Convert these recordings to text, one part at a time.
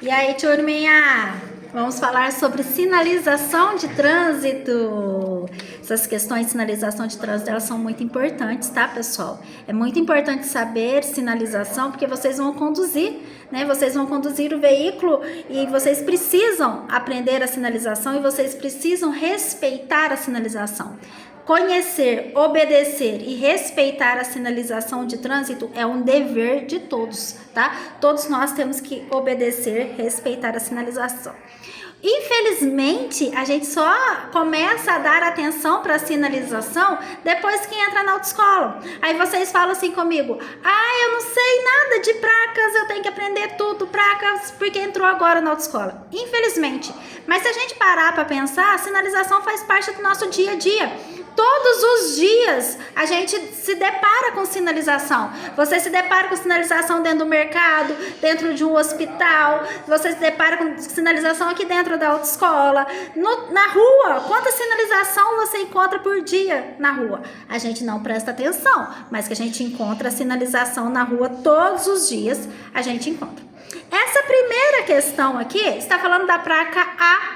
E aí, turminha? Vamos falar sobre sinalização de trânsito. Essas questões de sinalização de trânsito, elas são muito importantes, tá, pessoal? É muito importante saber sinalização, porque vocês vão conduzir, né? Vocês vão conduzir o veículo e vocês precisam aprender a sinalização e vocês precisam respeitar a sinalização. Conhecer, obedecer e respeitar a sinalização de trânsito é um dever de todos, tá? Todos nós temos que obedecer, respeitar a sinalização. Infelizmente, a gente só começa a dar atenção para a sinalização depois que entra na autoescola. Aí vocês falam assim comigo: eu não sei nada de placas, eu tenho que aprender tudo, placas, porque entrou agora na autoescola. Infelizmente. Mas se a gente parar para pensar, a sinalização faz parte do nosso dia a dia. Todos os dias a gente se depara com sinalização. Você se depara com sinalização dentro do mercado, dentro de um hospital, você se depara com sinalização aqui dentro da autoescola, na rua. Quanta sinalização você encontra por dia na rua? A gente não presta atenção, mas que a gente encontra sinalização na rua todos os dias, a gente encontra. Essa primeira questão aqui está falando da placa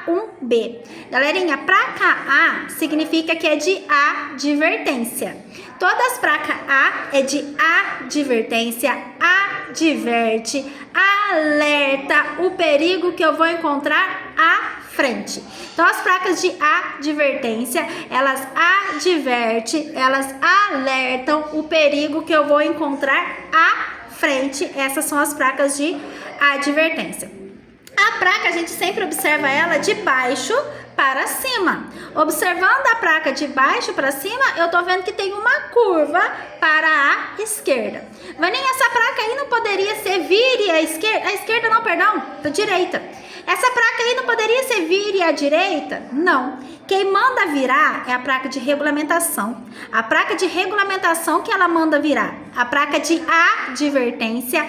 A1B. Galerinha, placa A significa que é de advertência. Todas as placas A é de advertência, adverte, alerta o perigo que eu vou encontrar à frente. Então, as placas de advertência, elas advertem, elas alertam o perigo que eu vou encontrar à frente. Essas são as placas de advertência. A placa, a gente sempre observa ela de baixo para cima. Observando a placa de baixo para cima, eu tô vendo que tem uma curva para a esquerda. Vaninha, essa placa aí não poderia ser vire à esquerda? A esquerda não, perdão, da direita. Essa placa aí não poderia ser vire à direita? Não. Quem manda virar é a placa de regulamentação. A placa de regulamentação que ela manda virar. A placa de advertência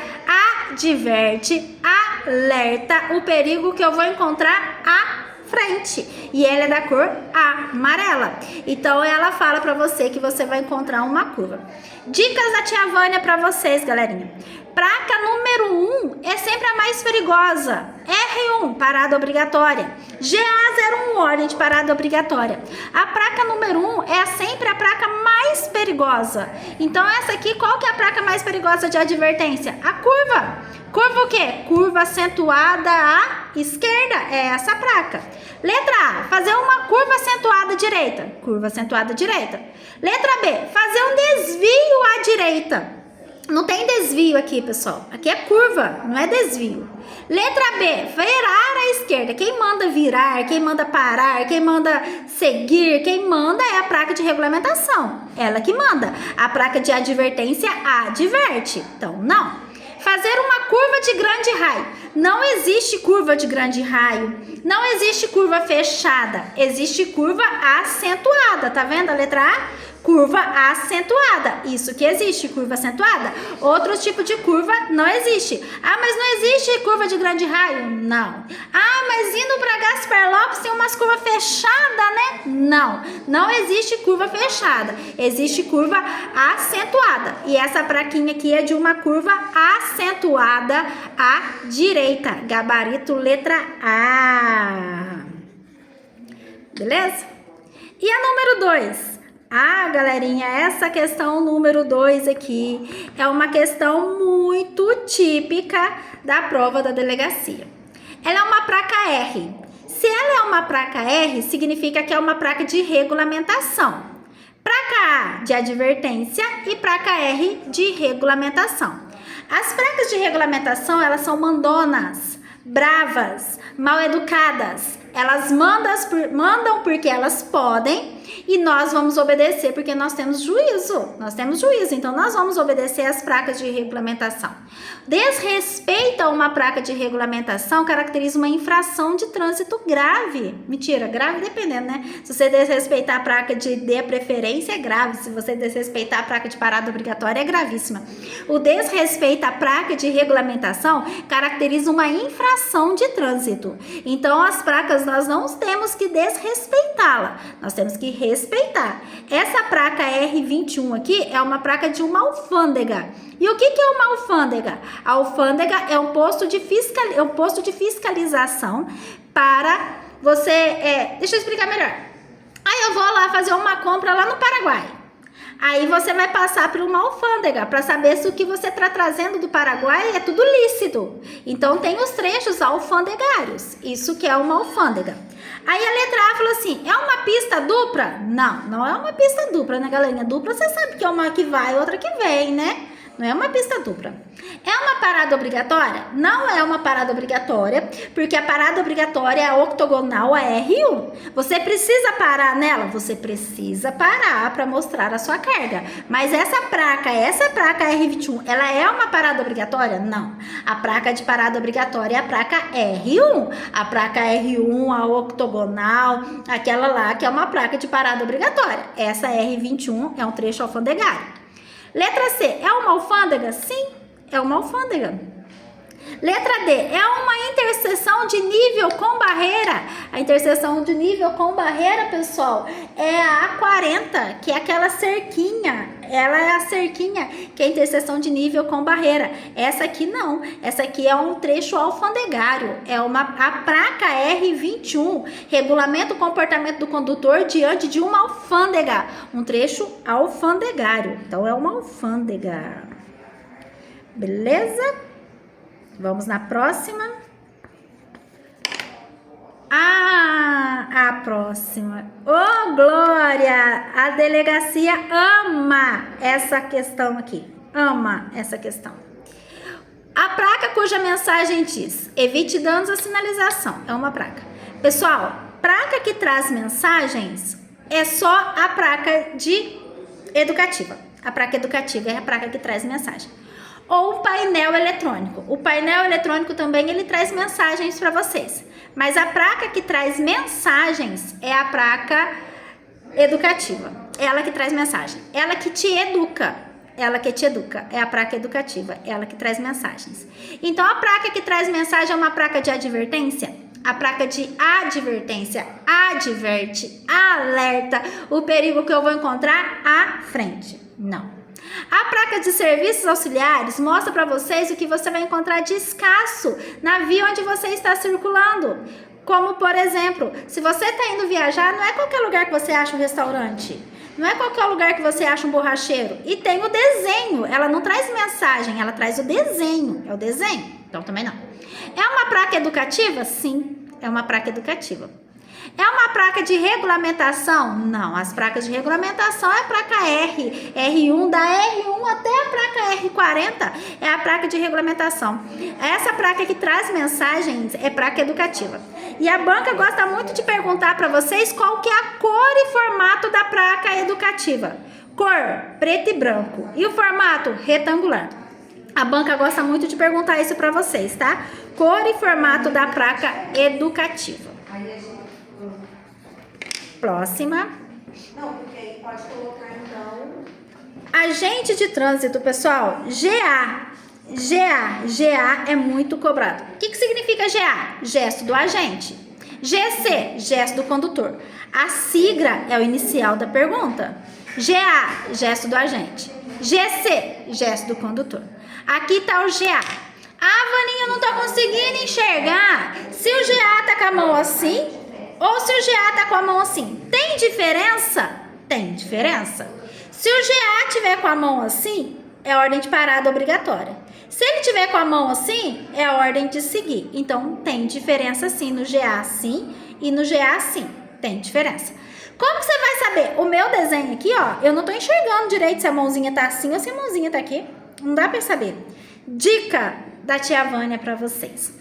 adverte, alerta o perigo que eu vou encontrar à frente. E ela é da cor amarela. Então, ela fala pra você que você vai encontrar uma curva. Dicas da tia Vânia pra vocês, galerinha. Placa número 1 é sempre a mais perigosa. R1, parada obrigatória. GA01, ordem de parada obrigatória. A placa número 1 é sempre a placa mais perigosa. Então, essa aqui, qual que é a placa mais perigosa de advertência? A curva. Curva o quê? Curva acentuada à esquerda. É essa placa. Letra A, fazer uma curva acentuada à direita. Curva acentuada à direita. Letra B, fazer um desvio à direita. Não tem desvio aqui, pessoal. Aqui é curva, não é desvio. Letra B, virar à esquerda. Quem manda virar, quem manda parar, quem manda seguir, quem manda é a placa de regulamentação. Ela que manda. A placa de advertência adverte. Então, não. Fazer uma curva de grande raio. Não existe curva de grande raio. Não existe curva fechada. Existe curva acentuada. Tá vendo a letra A? Curva acentuada. Isso que existe, curva acentuada. Outro tipo de curva não existe. Mas não existe curva de grande raio? Não. Mas indo para Gaspar Lopes tem umas curvas fechadas, né? Não. Não existe curva fechada. Existe curva acentuada. E essa plaquinha aqui é de uma curva acentuada à direita. Gabarito letra A. Beleza? E a número 2? Galerinha, essa questão número 2 aqui é uma questão muito típica da prova da delegacia. Ela é uma placa R. Se ela é uma placa R, significa que é uma placa de regulamentação. Placa A de advertência e placa R de regulamentação. As placas de regulamentação, elas são mandonas, bravas, mal educadas. Elas mandam porque elas podem e nós vamos obedecer porque nós temos juízo. Então nós vamos obedecer às placas de regulamentação. Desrespeito a uma placa de regulamentação caracteriza uma infração de trânsito grave. Mentira, grave dependendo, né? Se você desrespeitar a placa de dê preferência, é grave. Se você desrespeitar a placa de parada obrigatória, é gravíssima. O desrespeito à placa de regulamentação caracteriza uma infração de trânsito. Então, as placas nós não temos que desrespeitá-la, nós temos que respeitar. Essa placa R21 aqui é uma placa de uma alfândega. E o que é uma alfândega? A alfândega é um posto posto de fiscalização para você... deixa eu explicar melhor. Aí eu vou lá fazer uma compra lá no Paraguai. Aí você vai passar por uma alfândega para saber se o que você está trazendo do Paraguai é tudo lícito. Então tem os trechos alfandegários. Isso que é uma alfândega. Aí a letra A fala assim, é uma pista dupla? Não, não é uma pista dupla, né, galerinha? Dupla você sabe que é uma que vai e outra que vem, né? Não é uma pista dupla. É uma parada obrigatória? Não é uma parada obrigatória, porque a parada obrigatória é a octogonal, a R1. Você precisa parar nela? Você precisa parar para mostrar a sua carga. Mas essa placa R21, ela é uma parada obrigatória? Não. A placa de parada obrigatória é a placa R1. A placa R1, a octogonal, aquela lá que é uma placa de parada obrigatória. Essa R21 é um trecho alfandegário. Letra C, é uma alfândega? Sim, é uma alfândega. Letra D, é uma interseção de nível com barreira. A interseção de nível com barreira, pessoal, é a A40, que é aquela cerquinha. Ela é a cerquinha, que é a interseção de nível com barreira. Essa aqui não. Essa aqui é um trecho alfandegário. É a placa R21. Regulamenta o comportamento do condutor diante de uma alfândega. Um trecho alfandegário. Então, é uma alfândega. Beleza? Vamos na próxima. A próxima. Ô, Glória! A delegacia ama essa questão aqui. Ama essa questão. A placa cuja mensagem diz: evite danos à sinalização. É uma placa. Pessoal, placa que traz mensagens é só a placa educativa. A placa educativa é a placa que traz mensagem. Ou um painel eletrônico. O painel eletrônico também ele traz mensagens para vocês. Mas a placa que traz mensagens é a placa educativa. Ela que traz mensagem. Ela que te educa. Ela que te educa. É a placa educativa. Ela que traz mensagens. Então, a placa que traz mensagem é uma placa de advertência. A placa de advertência adverte, alerta o perigo que eu vou encontrar à frente. Não. A placa de serviços auxiliares mostra para vocês o que você vai encontrar de escasso na via onde você está circulando. Como, por exemplo, se você está indo viajar, não é qualquer lugar que você acha um restaurante. Não é qualquer lugar que você acha um borracheiro. E tem o desenho. Ela não traz mensagem, ela traz o desenho. É o desenho. Então, também não. É uma placa educativa? Sim, é uma placa educativa. É uma placa de regulamentação? Não, as placas de regulamentação é a placa R, R1, da R1 até a placa R40 é a placa de regulamentação. Essa placa que traz mensagens é placa educativa. E a banca gosta muito de perguntar para vocês qual que é a cor e formato da placa educativa. Cor, preto e branco. E o formato, retangular. A banca gosta muito de perguntar isso para vocês, tá? Cor e formato da placa educativa. Próxima. Não, porque aí pode colocar então. Agente de trânsito, pessoal. GA é muito cobrado. O que significa GA? Gesto do agente. GC, gesto do condutor. A sigla é o inicial da pergunta. GA, gesto do agente. GC, gesto do condutor. Aqui tá o GA. Vaninha, eu não tô conseguindo enxergar se o GA tá com a mão assim ou se o GA tá com a mão assim. Tem diferença? Tem diferença. Se o GA tiver com a mão assim, é ordem de parada obrigatória. Se ele tiver com a mão assim, é ordem de seguir. Então, tem diferença sim no GA sim e no GA sim. Tem diferença. Como que você vai saber? O meu desenho aqui, ó, eu não tô enxergando direito se a mãozinha tá assim ou se a mãozinha tá aqui. Não dá pra saber. Dica da tia Vânia pra vocês.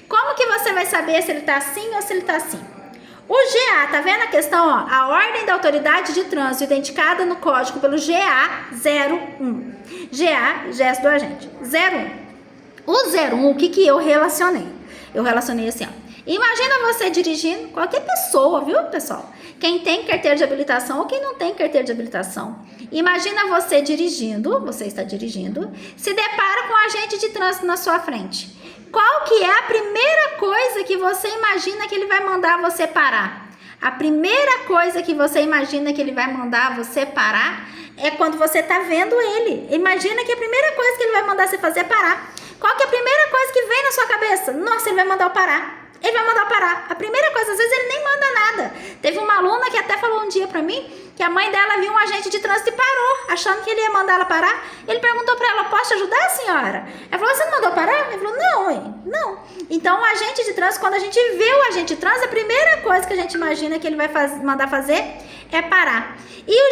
Como que você vai saber se ele tá assim ou se ele tá assim? O GA, tá vendo a questão, ó? A ordem da autoridade de trânsito identificada no código pelo GA01. GA, gesto do agente. 01. O 01, o que eu relacionei? Eu relacionei assim, ó. Imagina você dirigindo, qualquer pessoa, viu, pessoal? Quem tem carteira de habilitação ou quem não tem carteira de habilitação. Imagina você dirigindo, você está dirigindo, se depara com um agente de trânsito na sua frente. Qual que é a primeira coisa que você imagina que ele vai mandar você parar? A primeira coisa que você imagina que ele vai mandar você parar é quando você está vendo ele. Imagina que a primeira coisa que ele vai mandar você fazer é parar. qual que é a primeira coisa que vem na sua cabeça? Nossa, ele vai mandar eu parar. Ele vai mandar eu parar. A primeira coisa, às vezes ele nem manda nada. Teve uma aluna que até falou um dia pra mim que a mãe dela viu um agente de trânsito e parou, achando que ele ia mandar ela parar. Ele perguntou pra ela, posso te ajudar, senhora? Ela falou, você não mandou parar? Ele falou, não, mãe, não. Então, o agente de trânsito, quando a gente vê o agente de trânsito, a primeira coisa que a gente imagina que ele vai mandar fazer é parar. E o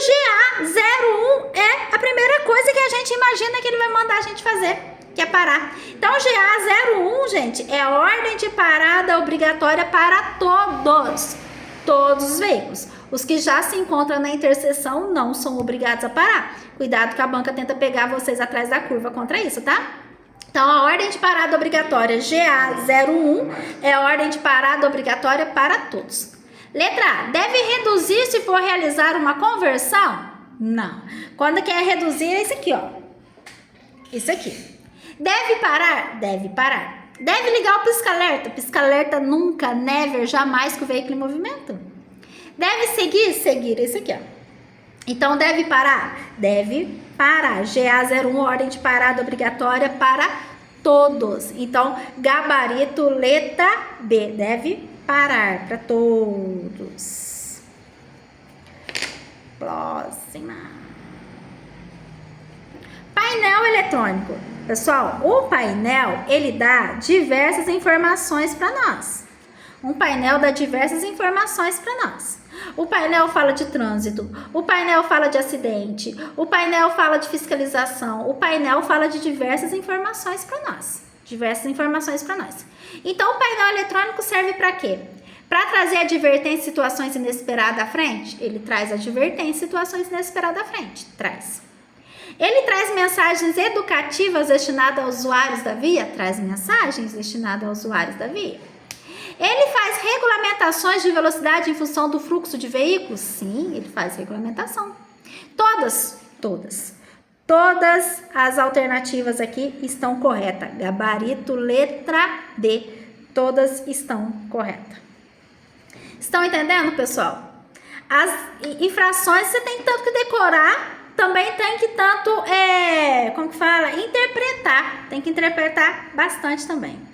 GA01 é a primeira coisa que a gente imagina que ele vai mandar a gente fazer, que é parar. Então, o GA01, gente, é a ordem de parada obrigatória para todos os veículos. Os que já se encontram na interseção não são obrigados a parar. Cuidado que a banca tenta pegar vocês atrás da curva contra isso, tá? Então, a ordem de parada obrigatória GA01 é a ordem de parada obrigatória para todos. Letra A. Deve reduzir se for realizar uma conversão? Não. Quando quer reduzir é isso aqui, ó. Isso aqui. Deve parar? Deve parar. Deve ligar o pisca-alerta? Pisca-alerta nunca, never, jamais com o veículo em movimento. Deve seguir? Seguir. Isso aqui, ó. Então, deve parar? Deve parar. GA01, ordem de parada obrigatória para todos. Então, gabarito, letra B. Deve parar para todos. Próxima. Painel eletrônico. Pessoal, o painel, ele dá diversas informações para nós. Um painel dá diversas informações para nós. O painel fala de trânsito, o painel fala de acidente, o painel fala de fiscalização, o painel fala de diversas informações para nós. Então, o painel eletrônico serve para quê? Para trazer advertência em situações inesperadas à frente? Ele traz advertência em situações inesperadas à frente. Traz. Ele traz mensagens educativas destinadas aos usuários da via? Traz mensagens destinadas aos usuários da via. Ele faz regulamentações de velocidade em função do fluxo de veículos? Sim, ele faz regulamentação. Todas as alternativas aqui estão corretas. Gabarito, letra D, todas estão corretas. Estão entendendo, pessoal? As infrações você tem tanto que decorar, também tem que interpretar. Tem que interpretar bastante também.